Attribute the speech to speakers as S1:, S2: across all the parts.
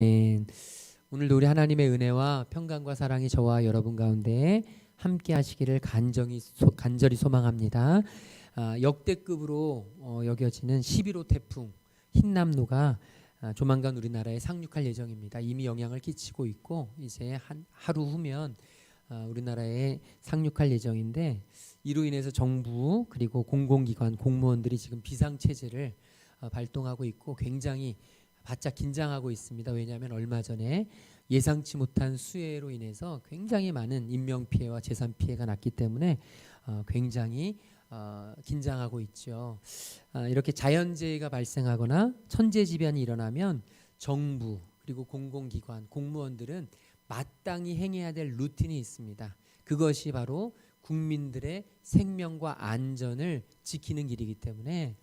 S1: 아멘. 오늘도 우리 하나님의 은혜와 평강과 사랑이 저와 여러분 가운데 함께 하시기를 간절히 소망합니다. 역대급으로 여겨지는 11호 태풍 흰남노가 조만간 우리나라에 상륙할 예정입니다. 이미 영향을 끼치고 있고 이제 하루 후면 우리나라에 상륙할 예정인데, 이로 인해서 정부 그리고 공공기관 공무원들이 지금 비상체제를 발동하고 있고 굉장히 바짝 긴장하고 있습니다. 왜냐하면 얼마 전에 예상치 못한 수해로 인해서 굉장히 많은 인명피해와 재산피해가 났기 때문에 굉장히 긴장하고 있죠. 이렇게 자연재해가 발생하거나 천재지변이 일어나면 정부 그리고 공공기관 공무원들은 마땅히 행해야 될 루틴이 있습니다. 그것이 바로 국민들의 생명과 안전을 지키는 길이기 때문에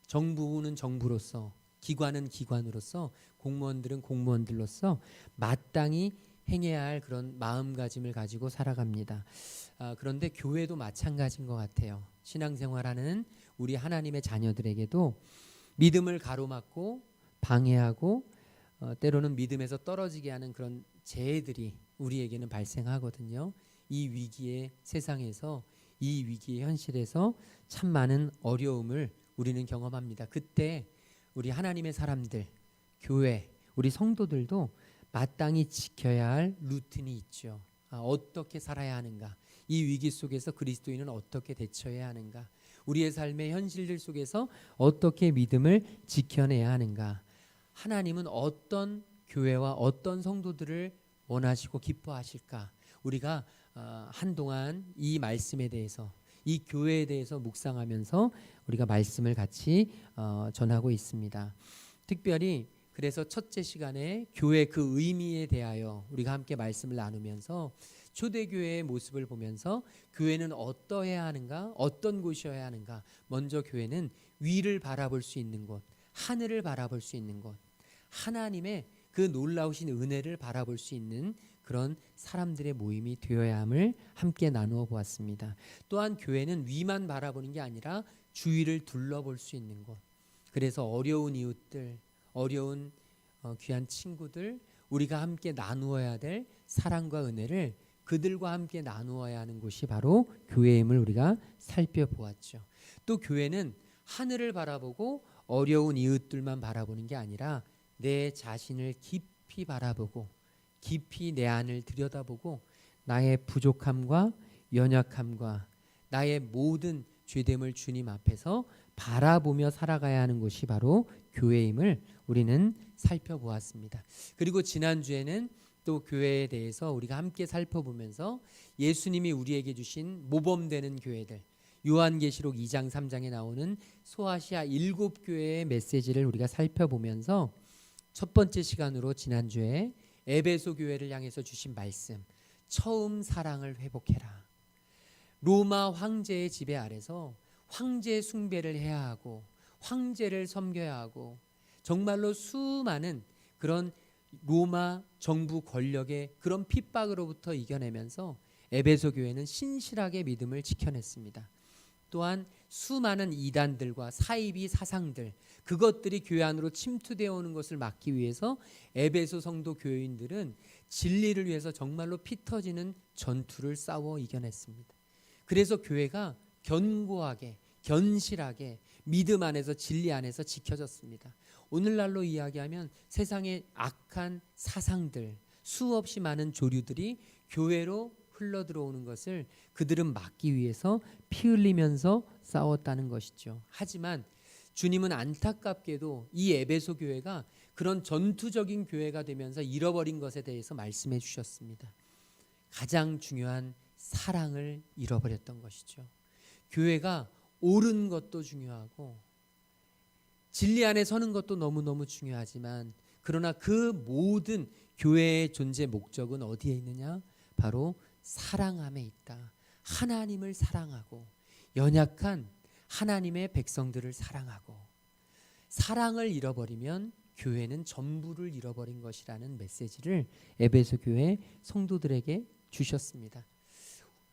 S1: 정부는 정부로서, 기관은 기관으로서, 공무원들은 공무원들로서 마땅히 행해야 할 그런 마음가짐을 가지고 살아갑니다. 그런데 교회도 마찬가지인 것 같아요. 신앙생활하는 우리 하나님의 자녀들에게도 믿음을 가로막고 방해하고 때로는 믿음에서 떨어지게 하는 그런 재해들이 우리에게는 발생하거든요. 이 위기의 세상에서, 이 위기의 현실에서 참 많은 어려움을 우리는 경험합니다. 그때 우리 하나님의 사람들, 교회, 우리 성도들도 마땅히 지켜야 할 루틴이 있죠. 어떻게 살아야 하는가? 이 위기 속에서 그리스도인은 어떻게 대처해야 하는가? 우리의 삶의 현실들 속에서 어떻게 믿음을 지켜내야 하는가? 하나님은 어떤 교회와 어떤 성도들을 원하시고 기뻐하실까? 우리가 한동안 이 말씀에 대해서, 이 교회에 대해서 묵상하면서 우리가 말씀을 같이 전하고 있습니다. 특별히 그래서 첫째 시간에 교회 그 의미에 대하여 우리가 함께 말씀을 나누면서 초대교회의 모습을 보면서 교회는 어떠해야 하는가, 어떤 곳이어야 하는가. 먼저 교회는 위를 바라볼 수 있는 곳, 하늘을 바라볼 수 있는 곳, 하나님의 그 놀라우신 은혜를 바라볼 수 있는 그런 사람들의 모임이 되어야 함을 함께 나누어 보았습니다. 또한 교회는 위만 바라보는 게 아니라 주위를 둘러볼 수 있는 곳. 그래서 어려운 이웃들, 어려운 귀한 친구들, 우리가 함께 나누어야 될 사랑과 은혜를 그들과 함께 나누어야 하는 곳이 바로 교회임을 우리가 살펴보았죠. 또 교회는 하늘을 바라보고 어려운 이웃들만 바라보는 게 아니라 내 자신을 깊이 바라보고 깊이 내 안을 들여다보고 나의 부족함과 연약함과 나의 모든 죄됨을 주님 앞에서 바라보며 살아가야 하는 곳이 바로 교회임을 우리는 살펴보았습니다. 그리고 지난주에는 또 교회에 대해서 우리가 함께 살펴보면서 예수님이 우리에게 주신 모범되는 교회들, 요한계시록 2장 3장에 나오는 소아시아 7교회의 메시지를 우리가 살펴보면서 첫 번째 시간으로 지난주에 에베소 교회를 향해서 주신 말씀, 처음 사랑을 회복해라. 로마 황제의 지배 아래서 황제 숭배를 해야 하고 황제를 섬겨야 하고 정말로 수많은 그런 로마 정부 권력의 그런 핍박으로부터 이겨내면서 에베소 교회는 신실하게 믿음을 지켜냈습니다. 또한 수많은 이단들과 사이비 사상들, 그것들이 교회 안으로 침투되어 오는 것을 막기 위해서 에베소 성도 교인들은 진리를 위해서 정말로 피 터지는 전투를 싸워 이겨냈습니다. 그래서 교회가 견고하게, 견실하게 믿음 안에서, 진리 안에서 지켜졌습니다. 오늘날로 이야기하면 세상의 악한 사상들, 수없이 많은 조류들이 교회로 흘러들어오는 것을 그들은 막기 위해서 피 흘리면서 싸웠다는 것이죠. 하지만 주님은 안타깝게도 이 에베소 교회가 그런 전투적인 교회가 되면서 잃어버린 것에 대해서 말씀해 주셨습니다. 가장 중요한 사랑을 잃어버렸던 것이죠. 교회가 옳은 것도 중요하고 진리 안에 서는 것도 너무너무 중요하지만, 그러나 그 모든 교회의 존재 목적은 어디에 있느냐? 바로 사랑함에 있다. 하나님을 사랑하고 연약한 하나님의 백성들을 사랑하고, 사랑을 잃어버리면 교회는 전부를 잃어버린 것이라는 메시지를 에베소 교회 성도들에게 주셨습니다.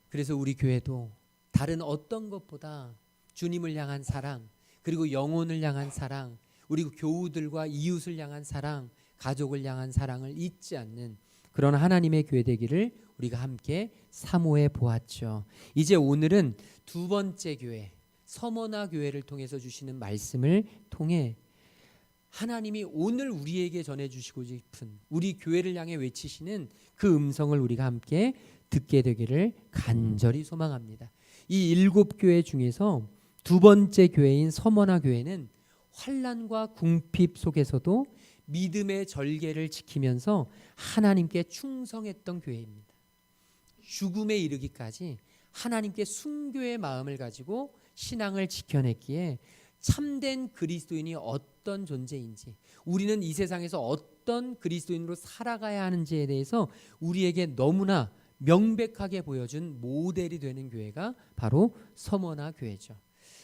S1: 그래서 우리 교회도 다른 어떤 것보다 주님을 향한 사랑, 그리고 영혼을 향한 사랑, 그리고 교우들과 이웃을 향한 사랑, 가족을 향한 사랑을 잊지 않는 그런 하나님의 교회 되기를 우리가 함께 사모해 보았죠. 이제 오늘은 두 번째 교회, 서머나 교회를 통해서 주시는 말씀을 통해 하나님이 오늘 우리에게 전해주시고 싶은, 우리 교회를 향해 외치시는 그 음성을 우리가 함께 듣게 되기를 간절히 소망합니다. 이 7교회 중에서 두 번째 교회인 서머나 교회는 환난과 궁핍 속에서도 믿음의 절개를 지키면서 하나님께 충성했던 교회입니다. 죽음에 이르기까지 하나님께 순교의 마음을 가지고 신앙을 지켜냈기에 참된 그리스도인이 어떤 존재인지, 우리는 이 세상에서 어떤 그리스도인으로 살아가야 하는지에 대해서 우리에게 너무나 명백하게 보여준 모델이 되는 교회가 바로 서머나 교회죠.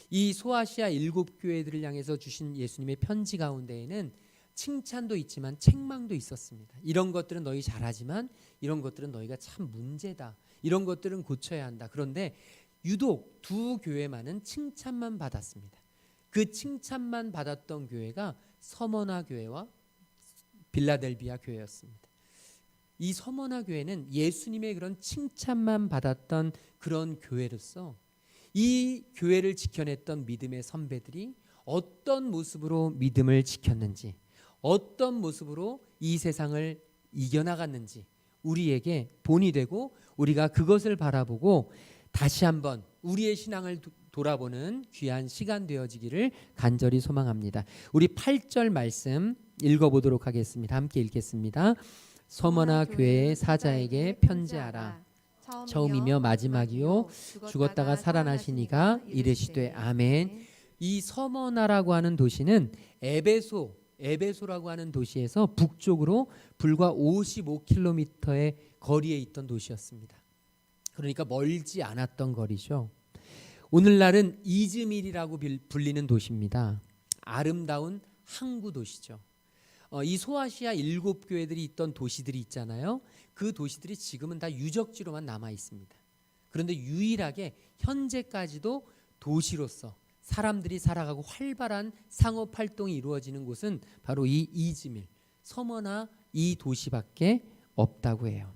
S1: 이 소아시아 7교회들을 향해서 주신 예수님의 편지 가운데에는 칭찬도 있지만 책망도 있었습니다. 이런 것들은 너희 잘하지만 이런 것들은 너희가 참 문제다. 이런 것들은 고쳐야 한다. 그런데 유독 두 교회만은 칭찬만 받았습니다. 그 칭찬만 받았던 교회가 서머나 교회와 빌라델비아 교회였습니다. 이 서머나 교회는 예수님의 그런 칭찬만 받았던 그런 교회로서 이 교회를 지켜냈던 믿음의 선배들이 어떤 모습으로 믿음을 지켰는지, 어떤 모습으로 이 세상을 이겨나갔는지 우리에게 본이 되고 우리가 그것을 바라보고 다시 한번 우리의 신앙을 돌아보는 귀한 시간 되어지기를 간절히 소망합니다. 우리 8절 말씀 읽어보도록 하겠습니다. 함께 읽겠습니다. 서머나 교회의 사자에게 편지하라. 처음이며 마지막이요 죽었다가 살아나시니가 이르시되 아멘. 이 서머나라고 하는 도시는 에베소라고 하는 도시에서 북쪽으로 불과 55km의 거리에 있던 도시였습니다. 그러니까 멀지 않았던 거리죠. 오늘날은 이즈밀이라고 불리는 도시입니다. 아름다운 항구 도시죠. 이 소아시아 7교회들이 있던 도시들이 있잖아요. 그 도시들이 지금은 다 유적지로만 남아 있습니다. 그런데 유일하게 현재까지도 도시로서 사람들이 살아가고 활발한 상업 활동이 이루어지는 곳은 바로 이 이즈밀, 서머나 이 도시밖에 없다고 해요.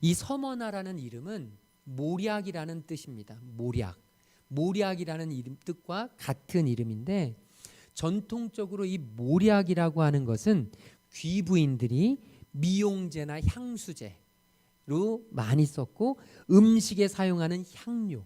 S1: 이 서머나라는 이름은 모략이라는 뜻입니다. 모략이라는 이름 뜻과 같은 이름인데, 전통적으로 이 모략이라고 하는 것은 귀부인들이 미용제나 향수제로 많이 썼고 음식에 사용하는 향료,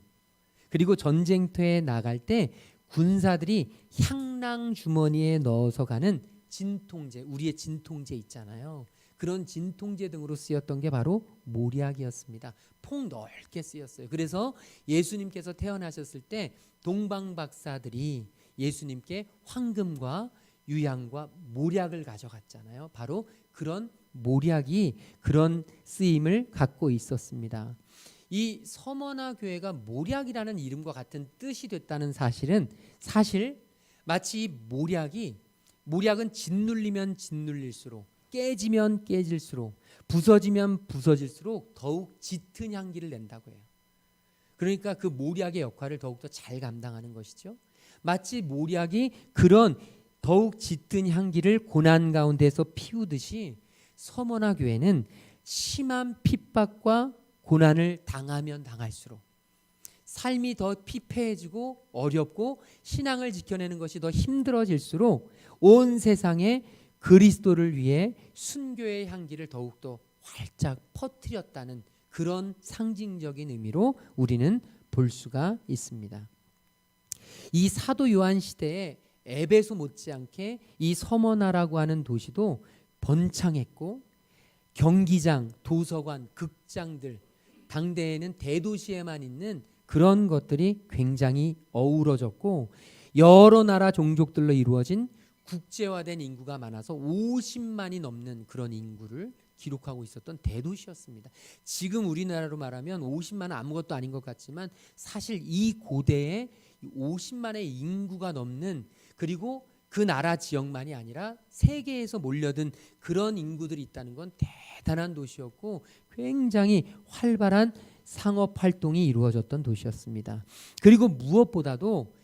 S1: 그리고 전쟁터에 나갈 때 군사들이 향낭 주머니에 넣어서 가는 진통제, 우리의 진통제 있잖아요. 그런 진통제 등으로 쓰였던 게 바로 모략이었습니다. 폭넓게 쓰였어요. 그래서 예수님께서 태어나셨을 때 동방박사들이 예수님께 황금과 유향과 모략을 가져갔잖아요. 바로 그런 모략이 그런 쓰임을 갖고 있었습니다. 이 서머나 교회가 모략이라는 이름과 같은 뜻이 됐다는 사실은 마치 모략은 짓눌리면 짓눌릴수록, 깨지면 깨질수록, 부서지면 부서질수록 더욱 짙은 향기를 낸다고 해요. 그러니까 그 모략의 역할을 더욱더 잘 감당하는 것이죠. 마치 모략이 그런 더욱 짙은 향기를 고난 가운데서 피우듯이 서머나 교회는 심한 핍박과 고난을 당하면 당할수록, 삶이 더 피폐해지고 어렵고 신앙을 지켜내는 것이 더 힘들어질수록 온 세상에 그리스도를 위해 순교의 향기를 더욱더 활짝 퍼뜨렸다는 그런 상징적인 의미로 우리는 볼 수가 있습니다. 이 사도 요한 시대에 에베소 못지않게 이 서머나라고 하는 도시도 번창했고, 경기장, 도서관, 극장들, 당대에는 대도시에만 있는 그런 것들이 굉장히 어우러졌고, 여러 나라 종족들로 이루어진 국제화된 인구가 많아서 50만이 넘는 그런 인구를 기록하고 있었던 대도시였습니다. 지금 우리나라로 말하면 50만은 아무것도 아닌 것 같지만 사실 이 고대에 50만의 인구가 넘는, 그리고 그 나라 지역만이 아니라 세계에서 몰려든 그런 인구들이 있다는 건 대단한 도시였고 굉장히 활발한 상업 활동이 이루어졌던 도시였습니다. 그리고 무엇보다도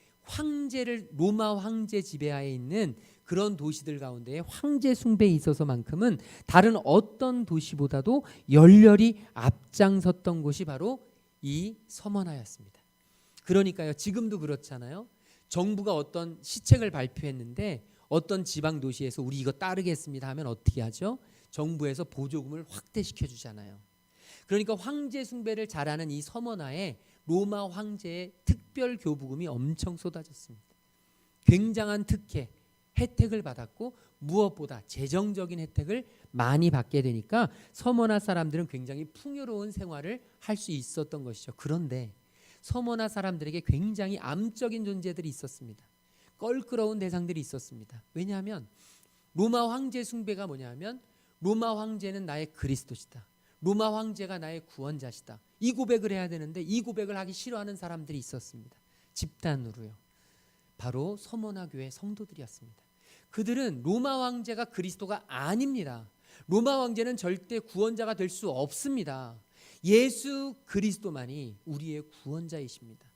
S1: 로마 황제 지배하에 있는 그런 도시들 가운데 황제 숭배에 있어서만큼은 다른 어떤 도시보다도 열렬히 앞장섰던 곳이 바로 이 서머나였습니다. 그러니까요, 지금도 그렇잖아요. 정부가 어떤 시책을 발표했는데 어떤 지방 도시에서 우리 이거 따르겠습니다 하면 어떻게 하죠? 정부에서 보조금을 확대시켜 주잖아요. 그러니까 황제 숭배를 잘하는 이 서머나에 로마 황제의 특별 교부금이 엄청 쏟아졌습니다. 굉장한 특혜, 혜택을 받았고 무엇보다 재정적인 혜택을 많이 받게 되니까 서머나 사람들은 굉장히 풍요로운 생활을 할 수 있었던 것이죠. 그런데 서머나 사람들에게 굉장히 암적인 존재들이 있었습니다. 껄끄러운 대상들이 있었습니다. 왜냐하면 로마 황제 숭배가 뭐냐면 로마 황제는 나의 그리스도시다. 로마 황제가 나의 구원자시다. 이 고백을 해야 되는데 이 고백을 하기 싫어하는 사람들이 있었습니다. 집단으로요. 바로 서머나 교회 성도들이었습니다. 그들은 로마 황제가 그리스도가 아닙니다. 로마 황제는 절대 구원자가 될 수 없습니다. 예수 그리스도만이 우리의 구원자이십니다.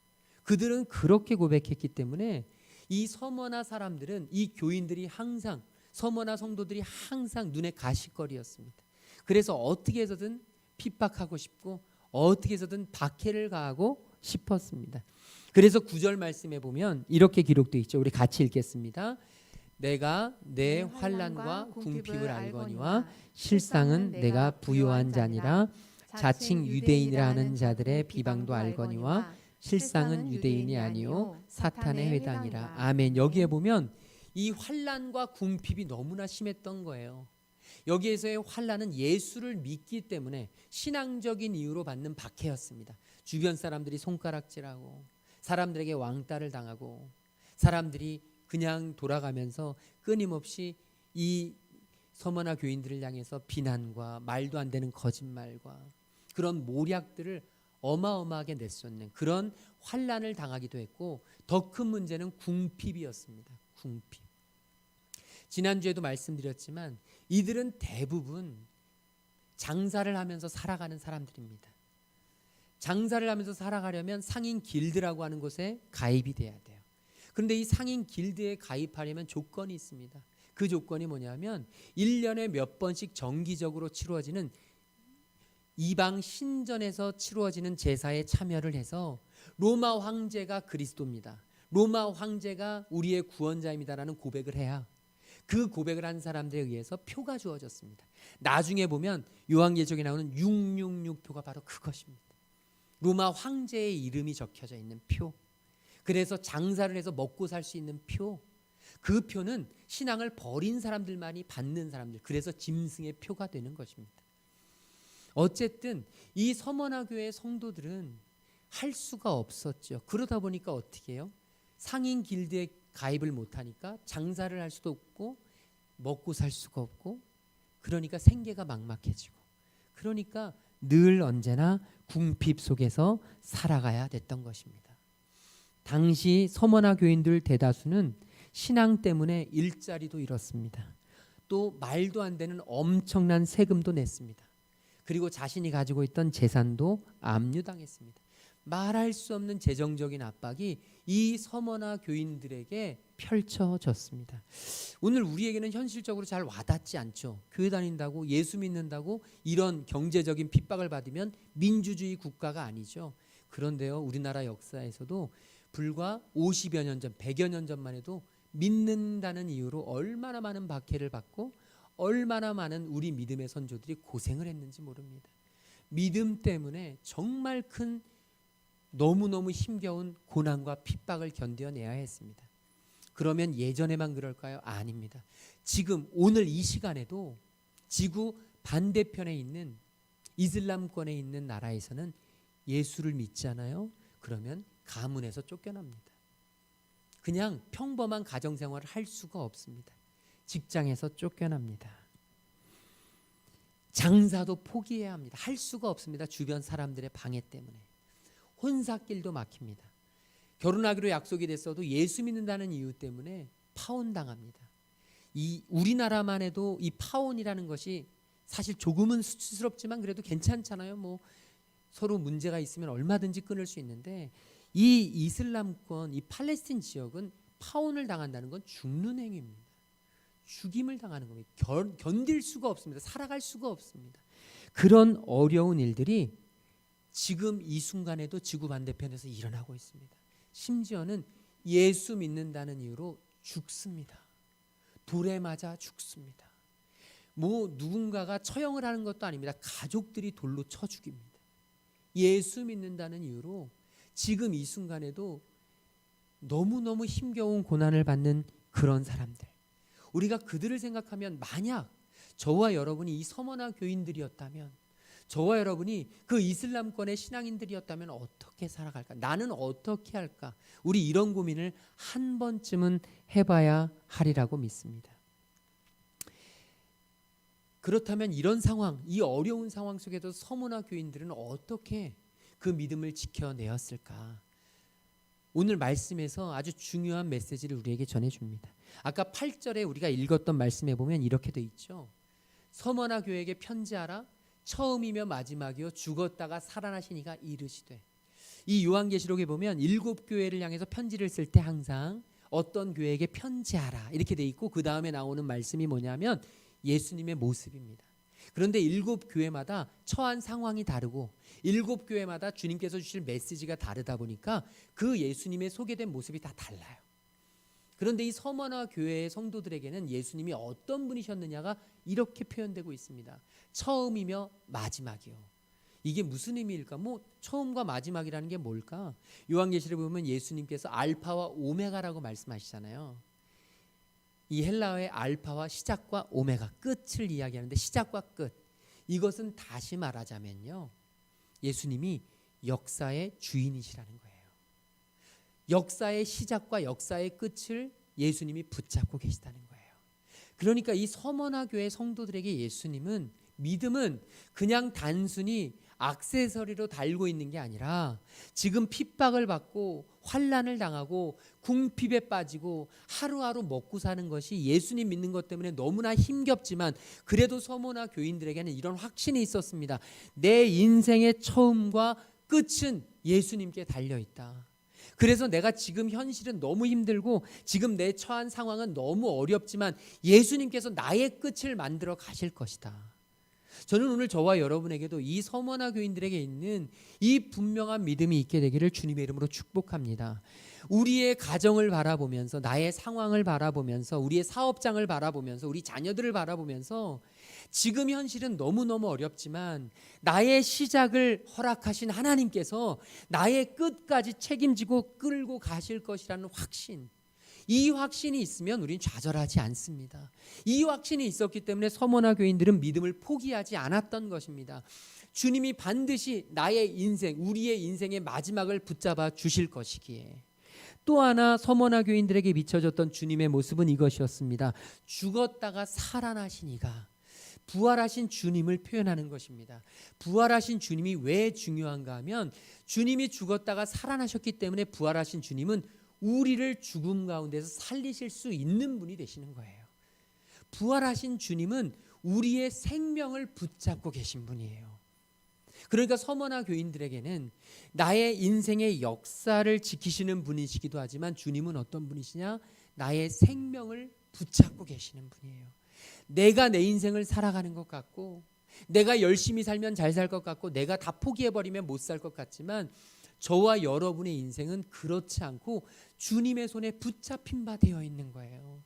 S1: 그들은 그렇게 고백했기 때문에 이 서머나 사람들은, 이 교인들이 항상, 서머나 성도들이 항상 눈에 가시거리였습니다. 그래서 어떻게 해서든 핍박하고 싶고 어떻게 해서든 박해를 가하고 싶었습니다. 그래서 9절 말씀에 보면 이렇게 기록되어 있죠. 우리 같이 읽겠습니다. 내가 내 환난과 궁핍을 알거니와 실상은 내가 부요한 자니라. 자칭 유대인이라 하는 자들의 비방도 알거니와 실상은 유대인이 아니요 사탄의 회당이라. 아멘. 여기에 보면 이 환난과 궁핍이 너무나 심했던 거예요. 여기에서의 환난은 예수를 믿기 때문에 신앙적인 이유로 받는 박해였습니다. 주변 사람들이 손가락질하고 사람들에게 왕따를 당하고 사람들이 그냥 돌아가면서 끊임없이 이 서머나 교인들을 향해서 비난과 말도 안 되는 거짓말과 그런 모략들을 어마어마하게 내쏟는 그런 환난을 당하기도 했고, 더 큰 문제는 궁핍이었습니다. 궁핍. 지난주에도 말씀드렸지만 이들은 대부분 장사를 하면서 살아가는 사람들입니다. 장사를 하면서 살아가려면 상인 길드라고 하는 곳에 가입이 돼야 돼요. 그런데 이 상인 길드에 가입하려면 조건이 있습니다. 그 조건이 뭐냐면 1년에 몇 번씩 정기적으로 치루어지는 이방 신전에서 치루어지는 제사에 참여를 해서 로마 황제가 그리스도입니다. 로마 황제가 우리의 구원자입니다라는 고백을 해야, 그 고백을 한 사람들에 의해서 표가 주어졌습니다. 나중에 보면 요한계시록에 나오는 666표가 바로 그것입니다. 로마 황제의 이름이 적혀져 있는 표. 그래서 장사를 해서 먹고 살 수 있는 표. 그 표는 신앙을 버린 사람들만이 받는 사람들, 그래서 짐승의 표가 되는 것입니다. 어쨌든 이 서머나 교회 성도들은 할 수가 없었죠. 그러다 보니까 어떻게 해요? 상인 길드에 가입을 못하니까 장사를 할 수도 없고 먹고 살 수가 없고, 그러니까 생계가 막막해지고, 그러니까 늘 언제나 궁핍 속에서 살아가야 됐던 것입니다. 당시 서머나 교인들 대다수는 신앙 때문에 일자리도 잃었습니다. 또 말도 안 되는 엄청난 세금도 냈습니다. 그리고 자신이 가지고 있던 재산도 압류당했습니다. 말할 수 없는 재정적인 압박이 이 서머나 교인들에게 펼쳐졌습니다. 오늘 우리에게는 현실적으로 잘 와닿지 않죠. 교회 다닌다고, 예수 믿는다고 이런 경제적인 핍박을 받으면 민주주의 국가가 아니죠. 그런데요, 우리나라 역사에서도 불과 50여 년 전, 100여 년 전만 해도 믿는다는 이유로 얼마나 많은 박해를 받고 얼마나 많은 우리 믿음의 선조들이 고생을 했는지 모릅니다. 믿음 때문에 정말 큰, 너무너무 힘겨운 고난과 핍박을 견뎌내야 했습니다. 그러면 예전에만 그럴까요? 아닙니다. 지금 오늘 이 시간에도 지구 반대편에 있는 이슬람권에 있는 나라에서는 예수를 믿잖아요. 그러면 가문에서 쫓겨납니다. 그냥 평범한 가정생활을 할 수가 없습니다. 직장에서 쫓겨납니다. 장사도 포기해야 합니다. 할 수가 없습니다. 주변 사람들의 방해 때문에. 혼사길도 막힙니다. 결혼하기로 약속이 됐어도 예수 믿는다는 이유 때문에 파혼당합니다. 이 우리나라만 해도 이 파혼이라는 것이 사실 조금은 수치스럽지만 그래도 괜찮잖아요. 뭐 서로 문제가 있으면 얼마든지 끊을 수 있는데, 이 이슬람권, 이 팔레스틴 지역은 파혼을 당한다는 건 죽는 행위입니다. 죽임을 당하는 겁니다. 견딜 수가 없습니다. 살아갈 수가 없습니다. 그런 어려운 일들이 지금 이 순간에도 지구 반대편에서 일어나고 있습니다. 심지어는 예수 믿는다는 이유로 죽습니다. 돌에 맞아 죽습니다. 누군가가 처형을 하는 것도 아닙니다. 가족들이 돌로 쳐 죽입니다. 예수 믿는다는 이유로 지금 이 순간에도 너무너무 힘겨운 고난을 받는 그런 사람들, 우리가 그들을 생각하면 만약 저와 여러분이 이 서머나 교인들이었다면, 저와 여러분이 그 이슬람권의 신앙인들이었다면 어떻게 살아갈까? 나는 어떻게 할까? 우리 이런 고민을 한 번쯤은 해봐야 하리라고 믿습니다. 그렇다면 이런 상황, 이 어려운 상황 속에도 서머나 교인들은 어떻게 그 믿음을 지켜내었을까? 오늘 말씀에서 아주 중요한 메시지를 우리에게 전해줍니다. 아까 8절에 우리가 읽었던 말씀에 보면 이렇게 돼 있죠. 서머나 교회에게 편지하라. 처음이며 마지막이요 죽었다가 살아나시니가 이르시되. 이 요한계시록에 보면 7교회를 향해서 편지를 쓸 때 항상 어떤 교회에게 편지하라 이렇게 돼 있고, 그 다음에 나오는 말씀이 뭐냐면 예수님의 모습입니다. 그런데 7교회마다 처한 상황이 다르고 7교회마다 주님께서 주실 메시지가 다르다 보니까 그 예수님의 소개된 모습이 다 달라요. 그런데 이 서머나 교회의 성도들에게는 예수님이 어떤 분이셨느냐가 이렇게 표현되고 있습니다. 처음이며 마지막이요. 이게 무슨 의미일까? 처음과 마지막이라는 게 뭘까? 요한계시록에 보면 예수님께서 알파와 오메가라고 말씀하시잖아요. 이 헬라어의 알파와 시작과 오메가, 끝을 이야기하는데 시작과 끝, 이것은 다시 말하자면요, 예수님이 역사의 주인이시라는 거예요. 역사의 시작과 역사의 끝을 예수님이 붙잡고 계시다는 거예요. 그러니까 이 서머나 교회 성도들에게 예수님은, 믿음은 그냥 단순히 액세서리로 달고 있는 게 아니라 지금 핍박을 받고 환난을 당하고 궁핍에 빠지고 하루하루 먹고 사는 것이 예수님 믿는 것 때문에 너무나 힘겹지만, 그래도 서머나 교인들에게는 이런 확신이 있었습니다. 내 인생의 처음과 끝은 예수님께 달려있다. 그래서 내가 지금 현실은 너무 힘들고 지금 내 처한 상황은 너무 어렵지만 예수님께서 나의 끝을 만들어 가실 것이다. 저는 오늘 저와 여러분에게도 이 서머나 교인들에게 있는 이 분명한 믿음이 있게 되기를 주님의 이름으로 축복합니다. 우리의 가정을 바라보면서, 나의 상황을 바라보면서, 우리의 사업장을 바라보면서, 우리 자녀들을 바라보면서 지금 현실은 너무너무 어렵지만 나의 시작을 허락하신 하나님께서 나의 끝까지 책임지고 끌고 가실 것이라는 확신, 이 확신이 있으면 우리는 좌절하지 않습니다. 이 확신이 있었기 때문에 서머나 교인들은 믿음을 포기하지 않았던 것입니다. 주님이 반드시 나의 인생, 우리의 인생의 마지막을 붙잡아 주실 것이기에. 또 하나 서머나 교인들에게 비춰졌던 주님의 모습은 이것이었습니다. 죽었다가 살아나시니가. 부활하신 주님을 표현하는 것입니다. 부활하신 주님이 왜 중요한가 하면, 주님이 죽었다가 살아나셨기 때문에 부활하신 주님은 우리를 죽음 가운데서 살리실 수 있는 분이 되시는 거예요. 부활하신 주님은 우리의 생명을 붙잡고 계신 분이에요. 그러니까 서머나 교인들에게는 나의 인생의 역사를 지키시는 분이시기도 하지만 주님은 어떤 분이시냐? 나의 생명을 붙잡고 계시는 분이에요. 내가 내 인생을 살아가는 것 같고, 내가 열심히 살면 잘 살 것 같고, 내가 다 포기해버리면 못 살 것 같지만 저와 여러분의 인생은 그렇지 않고 주님의 손에 붙잡힌 바 되어 있는 거예요.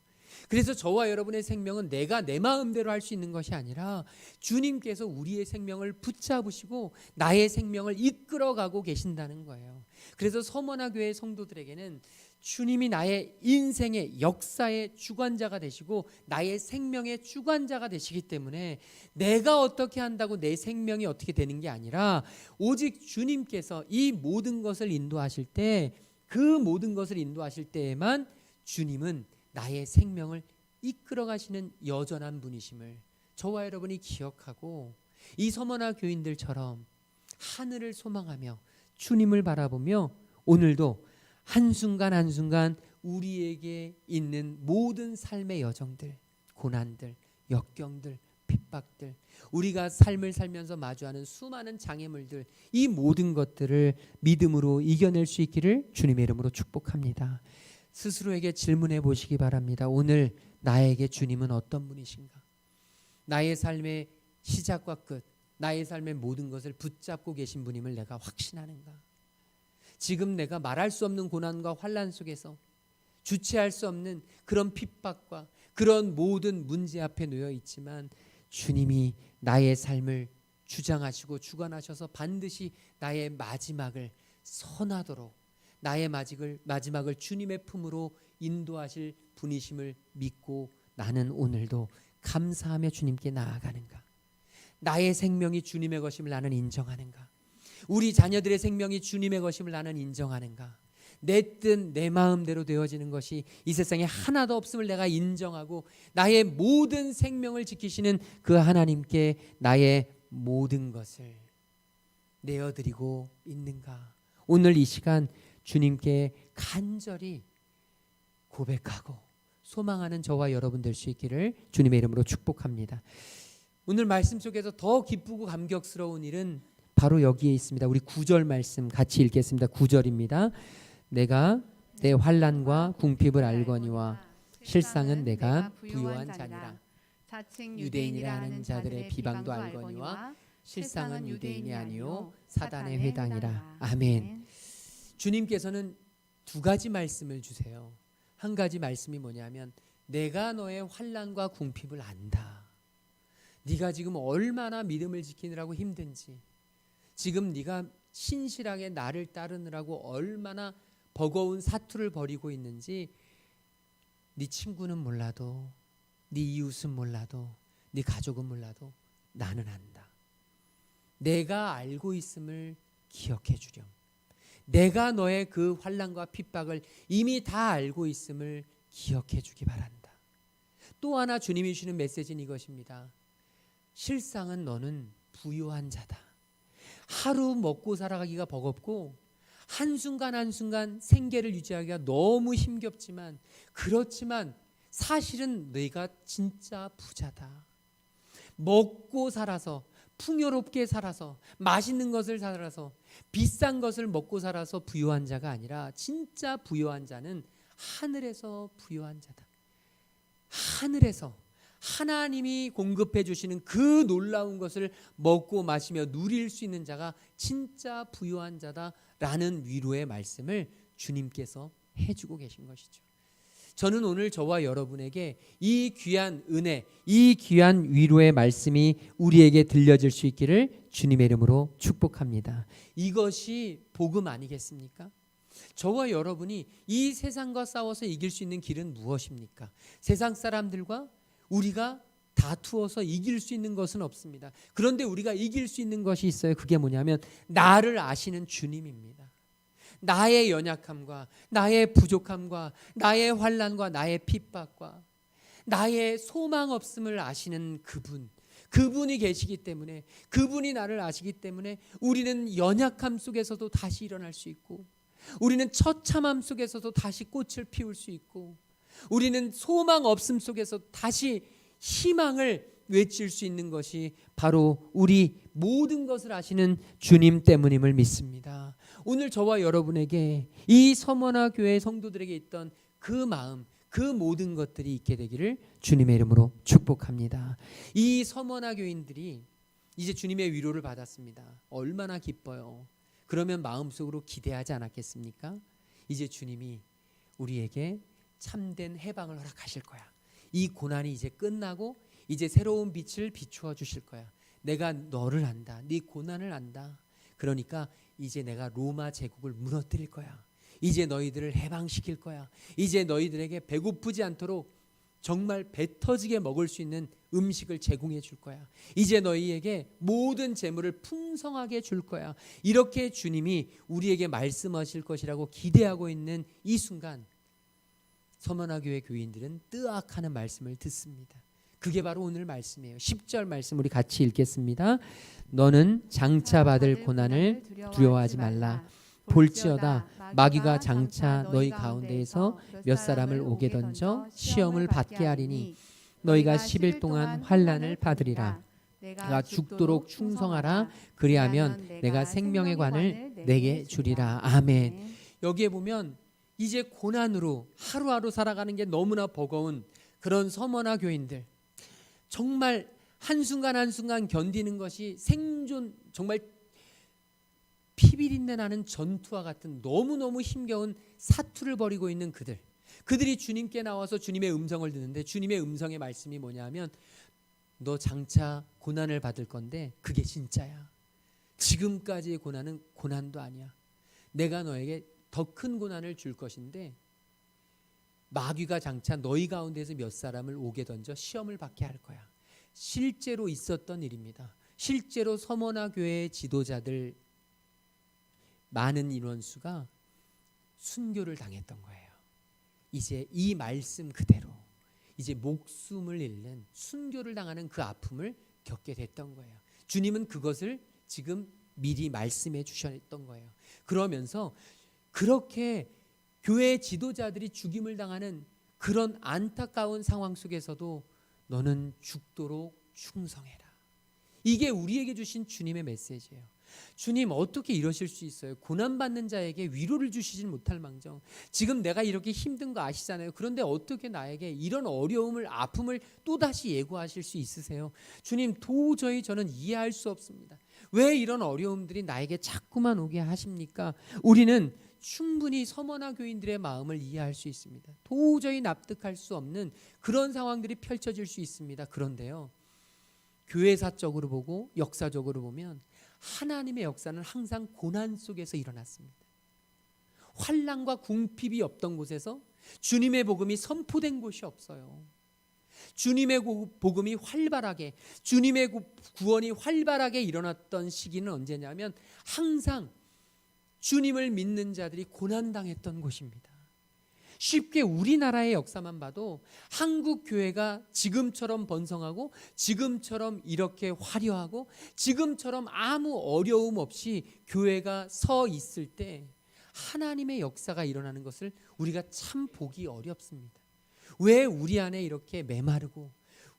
S1: 그래서 저와 여러분의 생명은 내가 내 마음대로 할 수 있는 것이 아니라 주님께서 우리의 생명을 붙잡으시고 나의 생명을 이끌어가고 계신다는 거예요. 그래서 서머나 교회 성도들에게는 주님이 나의 인생의 역사의 주관자가 되시고 나의 생명의 주관자가 되시기 때문에 내가 어떻게 한다고 내 생명이 어떻게 되는 게 아니라 오직 주님께서 이 모든 것을 인도하실 때, 그 모든 것을 인도하실 때에만 주님은 나의 생명을 이끌어 가시는 여전한 분이심을 저와 여러분이 기억하고, 이 서머나 교인들처럼 하늘을 소망하며 주님을 바라보며 오늘도 한순간 한순간 우리에게 있는 모든 삶의 여정들, 고난들, 역경들, 핍박들, 우리가 삶을 살면서 마주하는 수많은 장애물들, 이 모든 것들을 믿음으로 이겨낼 수 있기를 주님의 이름으로 축복합니다. 스스로에게 질문해 보시기 바랍니다. 오늘 나에게 주님은 어떤 분이신가? 나의 삶의 시작과 끝, 나의 삶의 모든 것을 붙잡고 계신 분임을 내가 확신하는가? 지금 내가 말할 수 없는 고난과 환난 속에서 주체할 수 없는 그런 핍박과 그런 모든 문제 앞에 놓여 있지만 주님이 나의 삶을 주장하시고 주관하셔서 반드시 나의 마지막을 선하도록 나의 마지막을 주님의 품으로 인도하실 분이심을 믿고 나는 오늘도 감사하며 주님께 나아가는가? 나의 생명이 주님의 것임을 나는 인정하는가? 우리 자녀들의 생명이 주님의 것임을 나는 인정하는가? 내 뜻, 내 마음대로 되어지는 것이 이 세상에 하나도 없음을 내가 인정하고 나의 모든 생명을 지키시는 그 하나님께 나의 모든 것을 내어드리고 있는가? 오늘 이 시간 주님께 간절히 고백하고 소망하는 저와 여러분 될 수 있기를 주님의 이름으로 축복합니다. 오늘 말씀 속에서 더 기쁘고 감격스러운 일은 바로 여기에 있습니다. 우리 9절 말씀 같이 읽겠습니다. 9절입니다. 내가 내 환난과 궁핍을 알거니와 실상은 내가 부요한 자니라.
S2: 자칭
S1: 유대인이라 하는 자들의 비방도 알거니와 실상은 유대인이 아니요 사단의 회당이라. 아멘. 주님께서는 두 가지 말씀을 주세요. 한 가지 말씀이 뭐냐면 내가 너의 환난과 궁핍을 안다. 네가 지금 얼마나 믿음을 지키느라고 힘든지, 지금 네가 신실하게 나를 따르느라고 얼마나 버거운 사투를 벌이고 있는지 네 친구는 몰라도, 네 이웃은 몰라도, 네 가족은 몰라도 나는 안다. 내가 알고 있음을 기억해 주렴. 내가 너의 그 환난과 핍박을 이미 다 알고 있음을 기억해 주기 바란다. 또 하나 주님이 주시는 메시지는 이것입니다. 실상은 너는 부요한 자다. 하루 먹고 살아가기가 버겁고 한순간 한순간 생계를 유지하기가 너무 힘겹지만, 그렇지만 사실은 네가 진짜 부자다. 먹고 살아서, 풍요롭게 살아서, 맛있는 것을 살아서, 비싼 것을 먹고 살아서 부유한 자가 아니라 진짜 부유한 자는 하늘에서 부유한 자다. 하늘에서 하나님이 공급해 주시는 그 놀라운 것을 먹고 마시며 누릴 수 있는 자가 진짜 부유한 자다라는 위로의 말씀을 주님께서 해주고 계신 것이죠. 저는 오늘 저와 여러분에게 이 귀한 은혜, 이 귀한 위로의 말씀이 우리에게 들려질 수 있기를 주님의 이름으로 축복합니다. 이것이 복음 아니겠습니까? 저와 여러분이 이 세상과 싸워서 이길 수 있는 길은 무엇입니까? 세상 사람들과 우리가 다투어서 이길 수 있는 것은 없습니다. 그런데 우리가 이길 수 있는 것이 있어요. 그게 뭐냐면 나를 아시는 주님입니다. 나의 연약함과 나의 부족함과 나의 환난과 나의 핍박과 나의 소망 없음을 아시는 그분이 계시기 때문에, 그분이 나를 아시기 때문에 우리는 연약함 속에서도 다시 일어날 수 있고, 우리는 처참함 속에서도 다시 꽃을 피울 수 있고, 우리는 소망 없음 속에서 다시 희망을 외칠 수 있는 것이 바로 우리 모든 것을 아시는 주님 때문임을 믿습니다. 오늘 저와 여러분에게 이 서머나 교회 성도들에게 있던 그 마음, 그 모든 것들이 있게 되기를 주님의 이름으로 축복합니다. 이 서머나 교인들이 이제 주님의 위로를 받았습니다. 얼마나 기뻐요. 그러면 마음속으로 기대하지 않았겠습니까? 이제 주님이 우리에게 참된 해방을 허락하실 거야. 이 고난이 이제 끝나고 이제 새로운 빛을 비추어 주실 거야. 내가 너를 안다. 네 고난을 안다. 그러니까 이제 내가 로마 제국을 무너뜨릴 거야. 이제 너희들을 해방시킬 거야. 이제 너희들에게 배고프지 않도록 정말 배 터지게 먹을 수 있는 음식을 제공해 줄 거야. 이제 너희에게 모든 재물을 풍성하게 줄 거야. 이렇게 주님이 우리에게 말씀하실 것이라고 기대하고 있는 이 순간, 서머나 교회 교인들은 뜨악하는 말씀을 듣습니다. 그게 바로 오늘 말씀이에요. 10절 말씀 우리 같이 읽겠습니다. 너는 장차 받을 고난을 두려워하지 말라. 볼지어다 마귀가 장차 너희 가운데에서 몇 사람을 오게 던져 시험을 받게 하리니 너희가 10일 동안 환난을 받으리라. 내가 죽도록 충성하라. 그리하면 내가 생명의 관을 내게 주리라. 아멘. 여기에 보면 이제 고난으로 하루하루 살아가는 게 너무나 버거운 그런 서머나 교인들, 정말 한순간 한순간 견디는 것이 생존, 정말 피비린내 나는 전투와 같은 너무너무 힘겨운 사투를 벌이고 있는 그들이 주님께 나와서 주님의 음성을 듣는데, 주님의 음성의 말씀이 뭐냐면, 너 장차 고난을 받을 건데 그게 진짜야. 지금까지의 고난은 고난도 아니야. 내가 너에게 더 큰 고난을 줄 것인데, 마귀가 장차 너희 가운데서 몇 사람을 옥에 던져 시험을 받게 할 거야. 실제로 있었던 일입니다. 실제로 서머나 교회의 지도자들 많은 인원수가 순교를 당했던 거예요. 이제 이 말씀 그대로 이제 목숨을 잃는, 순교를 당하는 그 아픔을 겪게 됐던 거예요. 주님은 그것을 지금 미리 말씀해 주셨던 거예요. 그러면서 그렇게 교회 지도자들이 죽임을 당하는 그런 안타까운 상황 속에서도 너는 죽도록 충성해라. 이게 우리에게 주신 주님의 메시지예요. 주님, 어떻게 이러실 수 있어요? 고난받는 자에게 위로를 주시질 못할 망정, 지금 내가 이렇게 힘든 거 아시잖아요. 그런데 어떻게 나에게 이런 어려움을, 아픔을 또다시 예고하실 수 있으세요? 주님, 도저히 저는 이해할 수 없습니다. 왜 이런 어려움들이 나에게 자꾸만 오게 하십니까? 우리는 충분히 서머나 교인들의 마음을 이해할 수 있습니다. 도저히 납득할 수 없는 그런 상황들이 펼쳐질 수 있습니다. 그런데요, 교회사적으로 보고 역사적으로 보면 하나님의 역사는 항상 고난 속에서 일어났습니다. 환난과 궁핍이 없던 곳에서 주님의 복음이 선포된 곳이 없어요. 주님의 복음이 활발하게, 주님의 구원이 활발하게 일어났던 시기는 언제냐면 항상 주님을 믿는 자들이 고난당했던 곳입니다. 쉽게 우리나라의 역사만 봐도 한국 교회가 지금처럼 번성하고 지금처럼 이렇게 화려하고 지금처럼 아무 어려움 없이 교회가 서 있을 때 하나님의 역사가 일어나는 것을 우리가 참 보기 어렵습니다. 왜 우리 안에 이렇게 메마르고,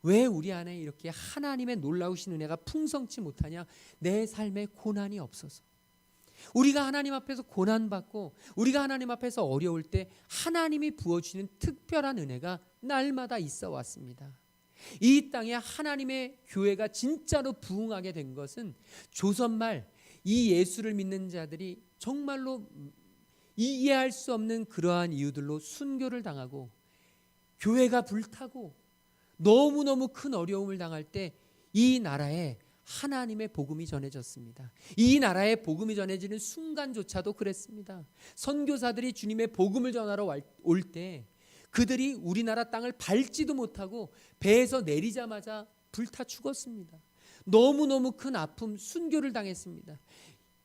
S1: 왜 우리 안에 이렇게 하나님의 놀라우신 은혜가 풍성치 못하냐? 내 삶에 고난이 없어서. 우리가 하나님 앞에서 고난받고 우리가 하나님 앞에서 어려울 때 하나님이 부어주시는 특별한 은혜가 날마다 있어 왔습니다. 이 땅에 하나님의 교회가 진짜로 부흥하게 된 것은 조선말 이 예수를 믿는 자들이 정말로 이해할 수 없는 그러한 이유들로 순교를 당하고 교회가 불타고 너무너무 큰 어려움을 당할 때 이 나라에 하나님의 복음이 전해졌습니다. 이 나라에 복음이 전해지는 순간조차도 그랬습니다. 선교사들이 주님의 복음을 전하러 올 때 그들이 우리나라 땅을 밟지도 못하고 배에서 내리자마자 불타 죽었습니다. 너무너무 큰 아픔, 순교를 당했습니다.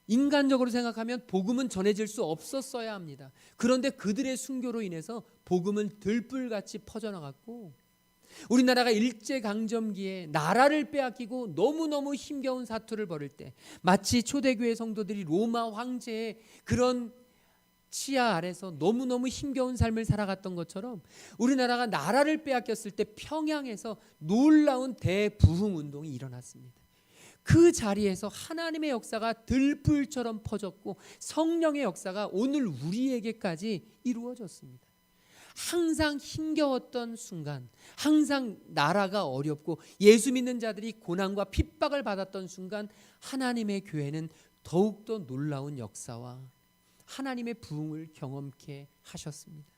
S1: 인간적으로 생각하면 복음은 전해질 수 없었어야 합니다. 그런데 그들의 순교로 인해서 복음은 들불같이 퍼져나갔고, 우리나라가 일제강점기에 나라를 빼앗기고 너무너무 힘겨운 사투를 벌일 때 마치 초대교회 성도들이 로마 황제의 그런 치하 아래서 너무너무 힘겨운 삶을 살아갔던 것처럼 우리나라가 나라를 빼앗겼을 때 평양에서 놀라운 대부흥운동이 일어났습니다. 그 자리에서 하나님의 역사가 들불처럼 퍼졌고 성령의 역사가 오늘 우리에게까지 이루어졌습니다. 항상 힘겨웠던 순간, 항상 나라가 어렵고 예수 믿는 자들이 고난과 핍박을 받았던 순간 하나님의 교회는 더욱더 놀라운 역사와 하나님의 부흥을 경험케 하셨습니다.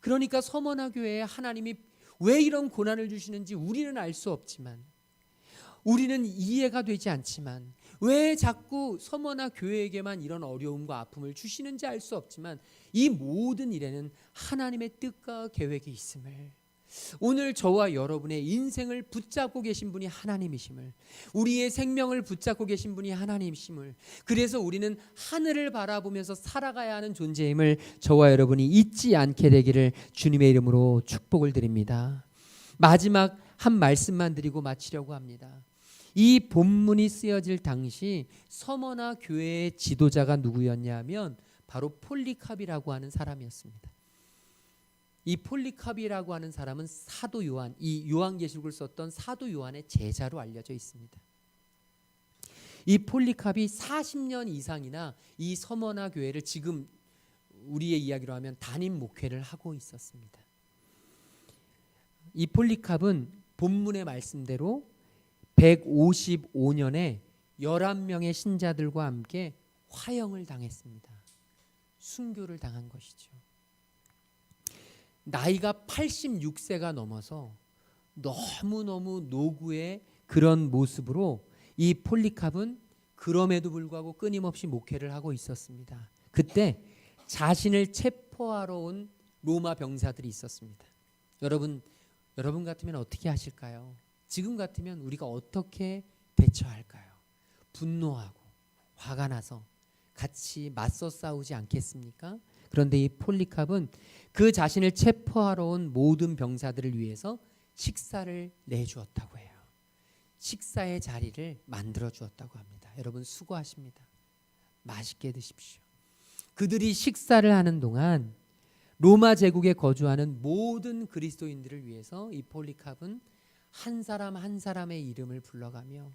S1: 그러니까 서머나 교회에 하나님이 왜 이런 고난을 주시는지 우리는 알 수 없지만, 우리는 이해가 되지 않지만, 왜 자꾸 서머나 교회에게만 이런 어려움과 아픔을 주시는지 알 수 없지만 이 모든 일에는 하나님의 뜻과 계획이 있음을, 오늘 저와 여러분의 인생을 붙잡고 계신 분이 하나님이심을, 우리의 생명을 붙잡고 계신 분이 하나님이심을, 그래서 우리는 하늘을 바라보면서 살아가야 하는 존재임을 저와 여러분이 잊지 않게 되기를 주님의 이름으로 축복을 드립니다. 마지막 한 말씀만 드리고 마치려고 합니다. 이 본문이 쓰여질 당시 서머나 교회의 지도자가 누구였냐면 바로 폴리캅이라고 하는 사람이었습니다. 이 폴리캅이라고 하는 사람은 사도 요한, 이 요한계시록을 썼던 사도 요한의 제자로 알려져 있습니다. 이 폴리캅이 40년 이상이나 이 서머나 교회를 지금 우리의 이야기로 하면 담임 목회를 하고 있었습니다. 이 폴리캅은 본문의 말씀대로 155년에 11명의 신자들과 함께 화형을 당했습니다. 순교를 당한 것이죠. 나이가 86세가 넘어서 너무너무 노구의 그런 모습으로 이 폴리캅은 그럼에도 불구하고 끊임없이 목회를 하고 있었습니다. 그때 자신을 체포하러 온 로마 병사들이 있었습니다. 여러분 같으면 어떻게 하실까요? 지금 같으면 우리가 어떻게 대처할까요? 분노하고 화가 나서 같이 맞서 싸우지 않겠습니까? 그런데 이 폴리캅은 그 자신을 체포하러 온 모든 병사들을 위해서 식사를 내주었다고 해요. 식사의 자리를 만들어 주었다고 합니다. 여러분 수고하십니다. 맛있게 드십시오. 그들이 식사를 하는 동안 로마 제국에 거주하는 모든 그리스도인들을 위해서 이 폴리캅은 한 사람 한 사람의 이름을 불러가며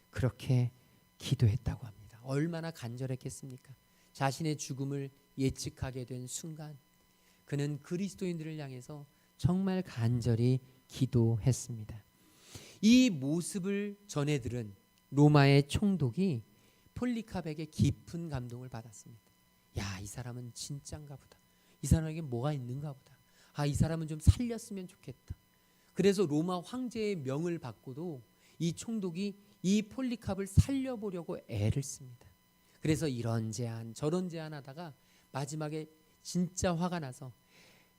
S1: 그렇게 기도했다고 합니다. 얼마나 간절했겠습니까? 자신의 죽음을 예측하게 된 순간 그는 그리스도인들을 향해서 정말 간절히 기도했습니다. 이 모습을 전해 들은 로마의 총독이 폴리캅에게 깊은 감동을 받았습니다. 야, 이 사람은 진짠가 보다. 이 사람에게 뭐가 있는가 보다. 이 사람은 좀 살렸으면 좋겠다. 그래서 로마 황제의 명을 받고도 이 총독이 이 폴리캅을 살려보려고 애를 씁니다. 그래서 이런 제안 저런 제안 하다가 마지막에 진짜 화가 나서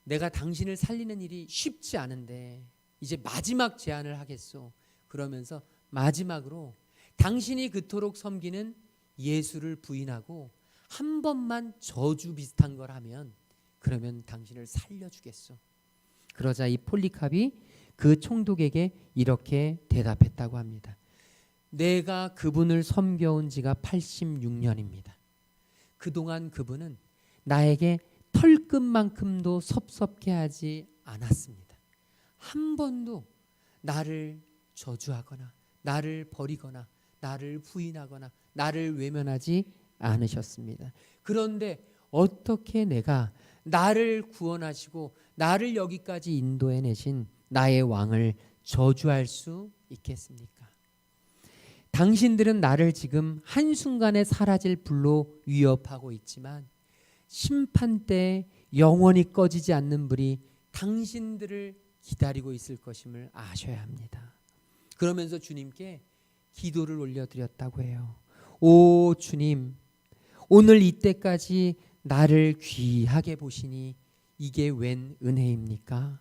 S1: 내가 당신을 살리는 일이 쉽지 않은데 이제 마지막 제안을 하겠소. 그러면서 마지막으로 당신이 그토록 섬기는 예수를 부인하고 한 번만 저주 비슷한 걸 하면 그러면 당신을 살려주겠소. 그러자 이 폴리캅이 그 총독에게 이렇게 대답했다고 합니다. 내가 그분을 섬겨온 지가 86년입니다. 그동안 그분은 나에게 털끝만큼도 섭섭해 하지 않았습니다. 한 번도 나를 저주하거나 나를 버리거나 나를 부인하거나 나를 외면하지 않으셨습니다. 그런데 어떻게 내가 나를 구원하시고 나를 여기까지 인도해내신 나의 왕을 저주할 수 있겠습니까? 당신들은 나를 지금 한순간에 사라질 불로 위협하고 있지만 심판 때 영원히 꺼지지 않는 불이 당신들을 기다리고 있을 것임을 아셔야 합니다. 그러면서 주님께 기도를 올려드렸다고 해요. 오 주님, 오늘 이때까지 나를 귀하게 보시니 이게 웬 은혜입니까?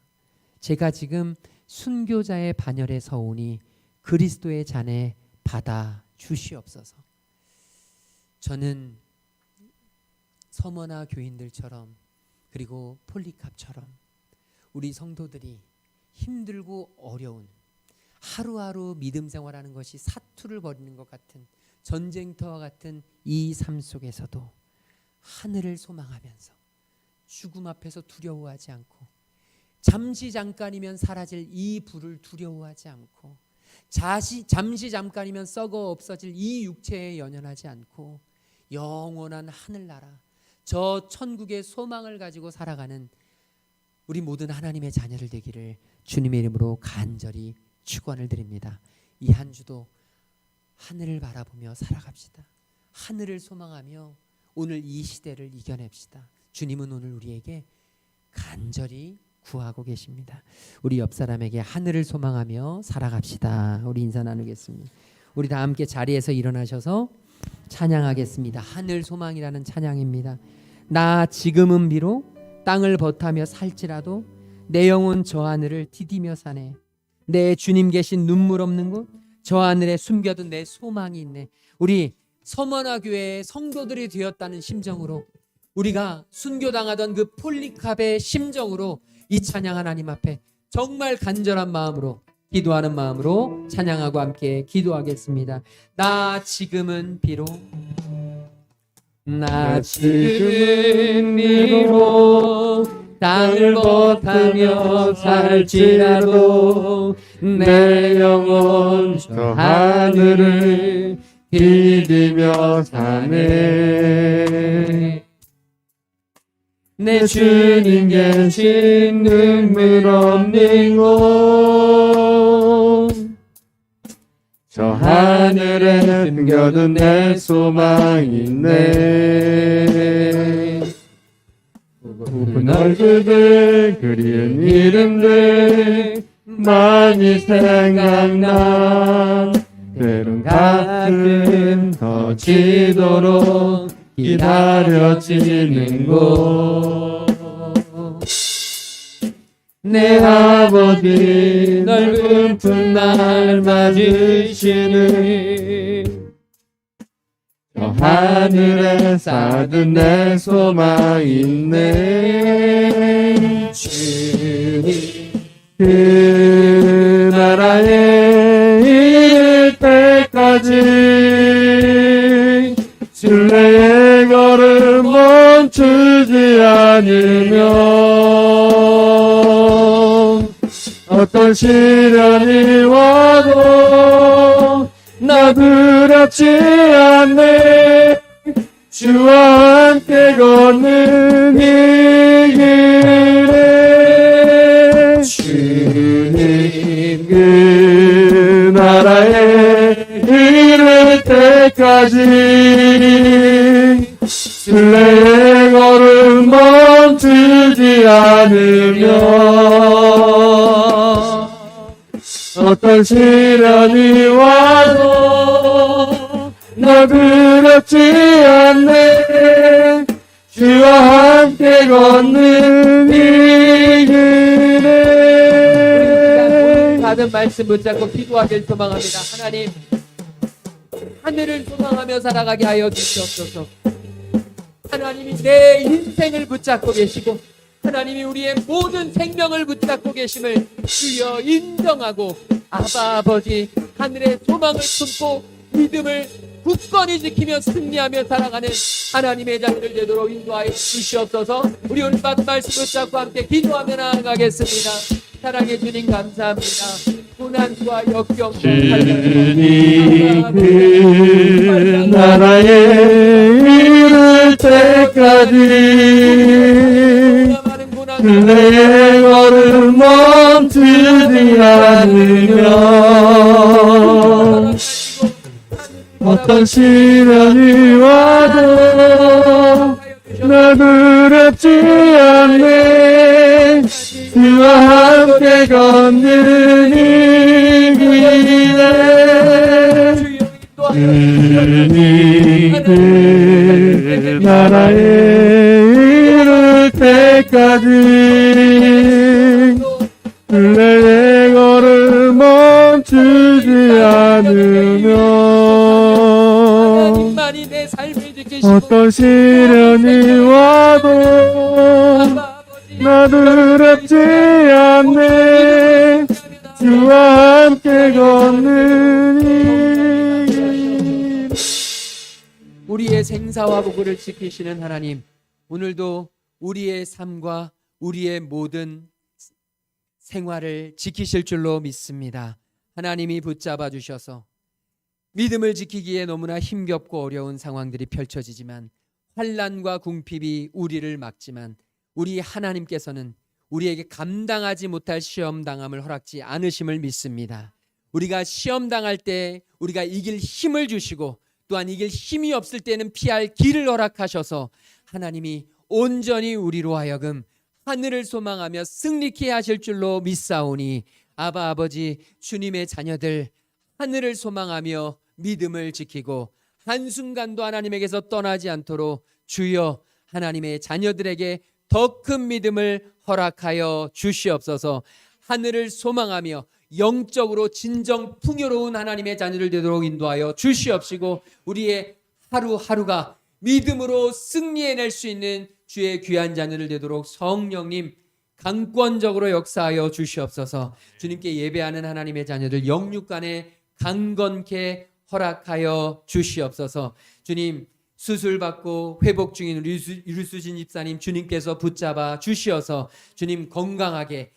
S1: 제가 지금 순교자의 반열에 서오니 그리스도의 잔에 받아 주시옵소서. 저는 서머나 교인들처럼 그리고 폴리캅처럼 우리 성도들이 힘들고 어려운 하루하루 믿음 생활하는 것이 사투를 벌이는 것 같은 전쟁터와 같은 이 삶 속에서도 하늘을 소망하면서 죽음 앞에서 두려워하지 않고 잠시 잠깐이면 사라질 이 불을 두려워하지 않고 잠시 잠깐이면 썩어 없어질 이 육체에 연연하지 않고 영원한 하늘나라 저 천국의 소망을 가지고 살아가는 우리 모든 하나님의 자녀들 되기를 주님의 이름으로 간절히 축원을 드립니다. 이 한 주도 하늘을 바라보며 살아갑시다. 하늘을 소망하며 오늘 이 시대를 이겨냅시다. 주님은 오늘 우리에게 간절히 구하고 계십니다. 우리 옆 사람에게 하늘을 소망하며 살아갑시다. 우리 인사 나누겠습니다. 우리 다 함께 자리에서 일어나셔서 찬양하겠습니다. 하늘 소망이라는 찬양입니다. 나 지금은 비록 땅을 버타며 살지라도 내 영혼 저 하늘을 디디며 사네. 내 주님 계신 눈물 없는 곳 저 하늘에 숨겨둔 내 소망이 있네. 우리 서머나 교회의 성도들이 되었다는 심정으로 우리가 순교당하던 그 폴리캅의 심정으로 이 찬양 하나님 앞에 정말 간절한 마음으로 기도하는 마음으로 찬양하고 함께 기도하겠습니다. 나 지금은 비록 땅을 버타며 살지라도 내 영혼 저 하늘을 디디며 사네. 내 주님 계신 눈물 없는 곳
S2: 저 하늘에 숨겨둔 내 소망이 있네. 굽은 얼굴들 그리운 이름들 많이 생각나. 때론 가끔 터지도록 기다려지는 곳. 내 아버지 넓은 품 날 맞으시는 저 하늘에 쌓은 내 소망이 있네. 주님 그 나라에 이를 때까지 순례의 걸음 멈추지 않으면 어떤 시련이 와도 나 두렵지 않네. 주와 함께 걷는 이 길에 주님 그 나라에 이를 때까지 순례의 걸음 멈추지 않으면 어떤 시련이 와도 나 두렵지 않네. 주와 함께 걷는 이 길에
S1: 받은 말씀 붙잡고 기도하길 소망합니다. 하나님, 하늘을 소망하며 살아가게 하여 주시옵소서. 하나님이 내 인생을 붙잡고 계시고 하나님이 우리의 모든 생명을 붙잡고 계심을 주여 인정하고 아바 아버지 하늘의 소망을 품고 믿음을 굳건히 지키며 승리하며 살아가는 하나님의 자녀들 되도록 인도하여 주시옵소서. 우리 오늘 받은 말씀 붙잡고 함께 기도하며 나아가겠습니다. 사랑해 주님 감사합니다. 고난과 역경과
S2: 주님 그 나라에 이를 때까지 내 걸음 멈추지 않으면 어떤 시련이 와도 나 두렵지 않네. 주와 함께 걷는 이 길에 주님 그 나라에 이를 때까지 순례의 걸음 멈추지 않으면 어떤 시련이 와도 나 두렵지 않네. 주와 함께 걷는 이 길.
S1: 우리의 생사와 부부를 지키시는 하나님, 오늘도 우리의 삶과 우리의 모든 생활을 지키실 줄로 믿습니다. 하나님이 붙잡아 주셔서 믿음을 지키기에 너무나 힘겹고 어려운 상황들이 펼쳐지지만 환난과 궁핍이 우리를 막지만 우리 하나님께서는 우리에게 감당하지 못할 시험당함을 허락지 않으심을 믿습니다. 우리가 시험당할 때 우리가 이길 힘을 주시고 또한 이길 힘이 없을 때는 피할 길을 허락하셔서 하나님이 온전히 우리로 하여금 하늘을 소망하며 승리케 하실 줄로 믿사오니 아바 아버지 주님의 자녀들 하늘을 소망하며 믿음을 지키고 한순간도 하나님에게서 떠나지 않도록 주여 하나님의 자녀들에게 더 큰 믿음을 허락하여 주시옵소서. 하늘을 소망하며 영적으로 진정 풍요로운 하나님의 자녀들 되도록 인도하여 주시옵시고 우리의 하루하루가 믿음으로 승리해낼 수 있는 주의 귀한 자녀들 되도록 성령님 강권적으로 역사하여 주시옵소서. 주님께 예배하는 하나님의 자녀들 영육간에 강건케 허락하여 주시옵소서. 주님 수술받고 회복 중인 류수진 집사님 주님께서 붙잡아 주시어서 주님 건강하게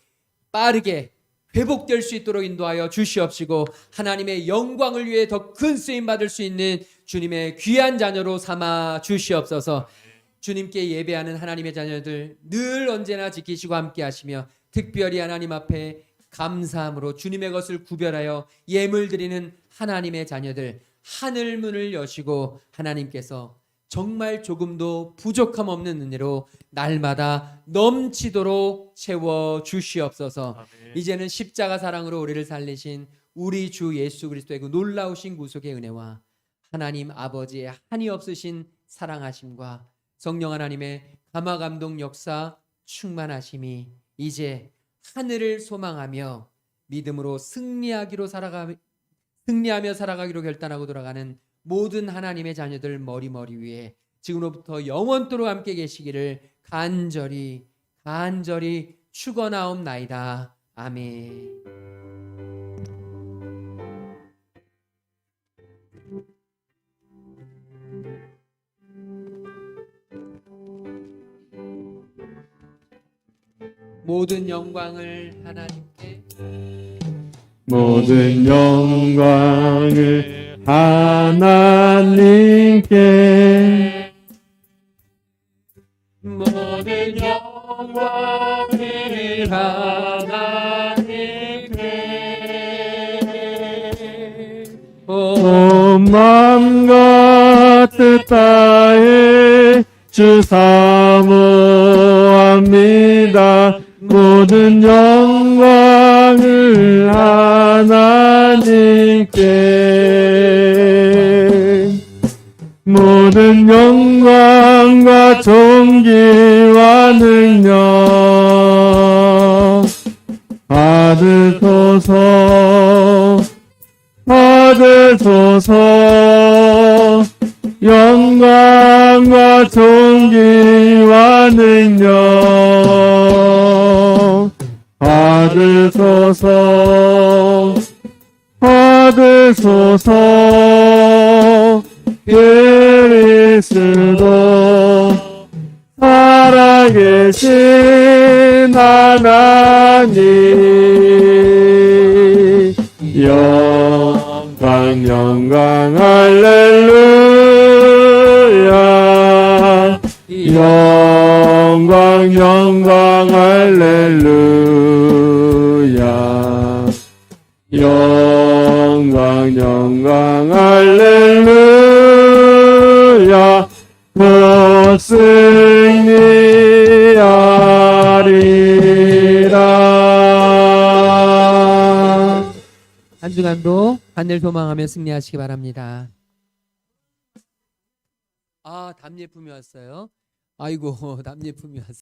S1: 빠르게 회복될 수 있도록 인도하여 주시옵시고 하나님의 영광을 위해 더 큰 쓰임 받을 수 있는 주님의 귀한 자녀로 삼아 주시옵소서. 주님께 예배하는 하나님의 자녀들 늘 언제나 지키시고 함께 하시며 특별히 하나님 앞에 감사함으로 주님의 것을 구별하여 예물 드리는 하나님의 자녀들 하늘 문을 여시고 하나님께서 정말 조금도 부족함 없는 은혜로 날마다 넘치도록 채워 주시옵소서.
S3: 아멘.
S1: 이제는 십자가 사랑으로 우리를 살리신 우리 주 예수 그리스도의 그 놀라우신 구속의 은혜와 하나님 아버지의 한이 없으신 사랑하심과 성령 하나님의 감화 감동 역사 충만하심이 이제 하늘을 소망하며 믿음으로 승리하며 살아가기로 결단하고 돌아가는 모든 하나님의 자녀들 머리 위에 지금로부터 영원토록 함께 계시기를 간절히 축원하옵나이다. 아멘. 모든 영광을 하나님께
S2: 모든 영광을 하나님께
S1: 모든 영광을 하나님께
S2: 온 마음과 뜻 다해 주 사모합니다. 모든 영광을 하나님께 모든 영광과 존귀와 능력 받으소서 영광과 존귀와 능력 받으소서 그리스도 살아계신 하나님 영광 할렐루야 영광 할렐루야 영광 할렐루야 곧 승리하리라.
S1: 한 주간도 하늘 소망하며 승리하시기 바랍니다. 아, 답례품이 왔어요. 아이고, 답례품이 왔어요.